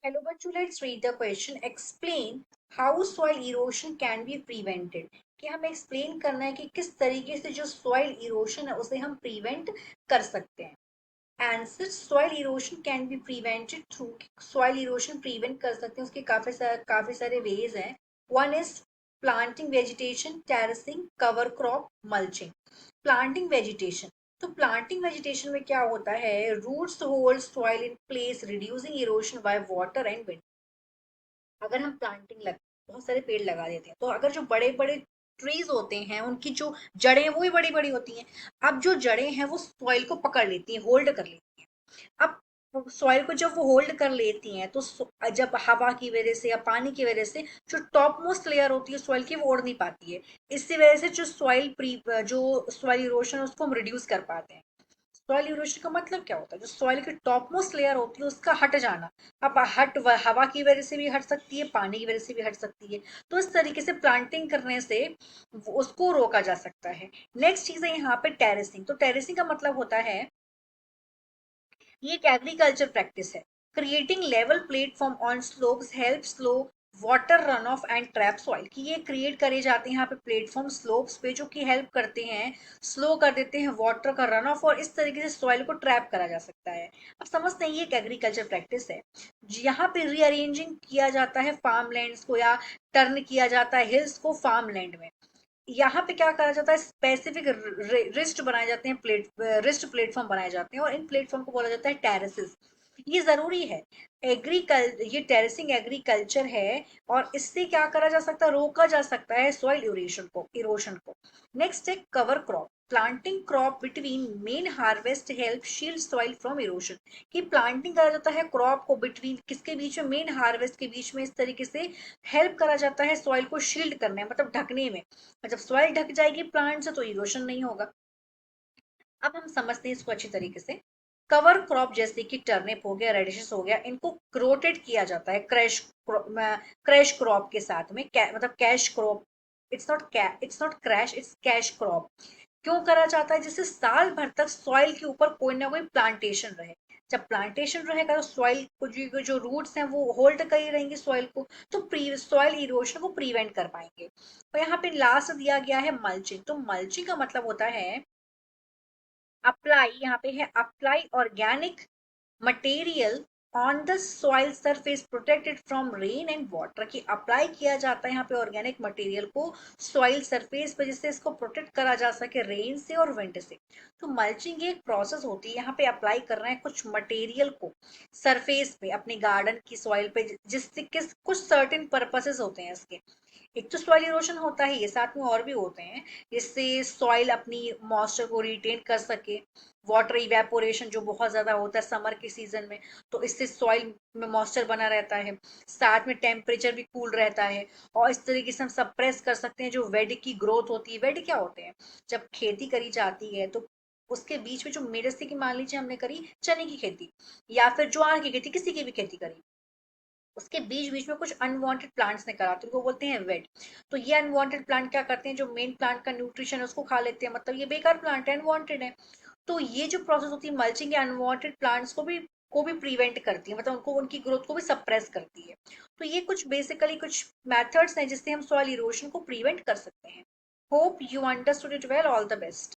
Hello बच्चों, let's read the question. Explain how soil erosion can be prevented. कि हमें explain करना है कि किस तरीके से जो soil erosion है उसे हम prevent कर सकते हैं. Answer: soil erosion can be prevented through soil erosion prevent कर सकते हैं उसके काफी सारे ways हैं. One is planting vegetation, terracing, cover crop, mulching. Planting vegetation. तो प्लांटिंग वेजिटेशन में क्या होता है? Roots hold soil in place reducing erosion by water and wind. अगर हम बहुत सारे पेड़ लगा देते हैं तो अगर जो बड़े बड़े ट्रीज होते हैं उनकी जो जड़ें वो भी बड़ी बड़ी होती हैं. अब जो जड़ें हैं वो सॉइल को पकड़ लेती हैं, होल्ड कर लेती हैं. अब सॉइल को जब वो होल्ड कर लेती हैं तो जब हवा की वजह से या पानी की वजह से जो टॉप मोस्ट लेयर होती है सॉइल की वो ओढ़ नहीं पाती है. इसकी वजह से जो सॉइल इरोशन है उसको हम रिड्यूस कर पाते हैं. सॉइल इरोशन का मतलब क्या होता है? जो सॉइल की टॉप मोस्ट लेयर होती है उसका हट जाना. अब हवा की वजह से भी हट सकती है, पानी की वजह से भी हट सकती है. तो इस तरीके से प्लांटिंग करने से उसको रोका जा सकता है. नेक्स्ट चीज है यहाँ पे टेरेसिंग. तो टेरेसिंग का मतलब होता है, ये एक एग्रीकल्चर प्रैक्टिस है. Creating level platform on slopes help slow water run of and trap soil. कि ये क्रिएट करे जाते हैं यहाँ पे प्लेटफॉर्म स्लोप्स पे जो कि हेल्प करते हैं, स्लो कर देते हैं वाटर का रन ऑफ और इस तरीके से सॉइल को ट्रैप करा जा सकता है. अब समझते हैं ये एक एग्रीकल्चर प्रैक्टिस है. यहाँ पे रीअरेंजिंग किया जाता है फार्म लैंड्स को या टर्न किया जाता है हिल्स को फार्म लैंड में. यहाँ पे क्या करा जाता है? स्पेसिफिक रिस्ट बनाए जाते हैं, रिस्ट प्लेटफॉर्म बनाए जाते हैं और इन प्लेटफॉर्म को बोला जाता है टेरेसेस. ये जरूरी है. ये टेरेसिंग एग्रीकल्चर है और इससे क्या करा जा सकता है? रोका जा सकता है सॉइल इरोशन को. नेक्स्ट है cover crop. Planting crop between main harvest help shield soil from erosion. कि प्लांटिंग करा जाता है क्रॉप को बिटवीन किसके बीच में? मेन हार्वेस्ट के बीच में. इस तरीके से हेल्प करा जाता है सॉइल को शील्ड करने मतलब ढकने में. जब सॉइल ढक जाएगी प्लांट से तो इरोशन नहीं होगा. अब हम समझते हैं इसको अच्छी तरीके से. कवर क्रॉप जैसे कि टर्निप हो गया, रेडिशेस हो गया, इनको क्रोटेड किया जाता है क्रैश क्रॉप के साथ में. मतलब cash crop. It's not crash, it's cash crop. क्यों करा जाता है? जिससे साल भर तक सॉइल के ऊपर कोई ना कोई प्लांटेशन रहे. जब प्लांटेशन रहेगा तो सॉइल को जो रूट्स हैं वो होल्ड कर ही रहेंगे सॉइल को. तो सॉइल इरोशन को प्रिवेंट कर पाएंगे. और यहाँ पे लास्ट दिया गया है मल्चिंग. तो मल्चिंग का मतलब होता है अप्लाई. यहाँ पे है apply organic material on the soil surface protected from rain and water. की अप्लाई किया जाता है यहाँ पे ऑर्गेनिक मटेरियल को सॉइल सरफेस पे जिससे इसको प्रोटेक्ट करा जा सके रेन से और विंड से. तो मल्चिंग एक प्रोसेस होती है. यहाँ पे अप्लाई कर रहे हैं कुछ मटेरियल को सरफेस पे अपने गार्डन की सॉइल पे जिससे कुछ सर्टेन पर्पसेस होते हैं इसके. एक तो सॉइल इरोशन होता है, ये साथ में और भी होते हैं जिससे सॉइल अपनी मॉइस्चर को रिटेन कर सके. वाटर इवेपोरेशन जो बहुत ज्यादा होता है समर के सीजन में, तो इससे सॉइल में मॉइस्चर बना रहता है. साथ में टेम्परेचर भी कूल रहता है. और इस तरीके से हम सप्रेस कर सकते हैं जो वेड की ग्रोथ होती है. वेड क्या होते हैं? जब खेती करी जाती है तो उसके बीच में जो मेरे की मान लीजिए हमने करी चने की खेती या फिर ज्वार की खेती, किसी की भी खेती करी, उसके बीच बीच में कुछ अनवांटेड प्लांट्स निकल आते हैं, उनको बोलते हैं वेट. तो ये अनवांटेड प्लांट क्या करते हैं? जो मेन प्लांट का न्यूट्रिशन है उसको खा लेते हैं, मतलब ये बेकार प्लांट है, अनवांटेड है. तो ये जो प्रोसेस होती है मल्चिंग, अनवांटेड प्लांट्स को भी प्रिवेंट करती है, मतलब उनको उनकी ग्रोथ को भी सप्रेस करती है. तो ये कुछ बेसिकली कुछ मेथड्स हैं जिससे हम सॉइल इरोशन को प्रिवेंट कर सकते हैं. Hope you understood it well. All the best.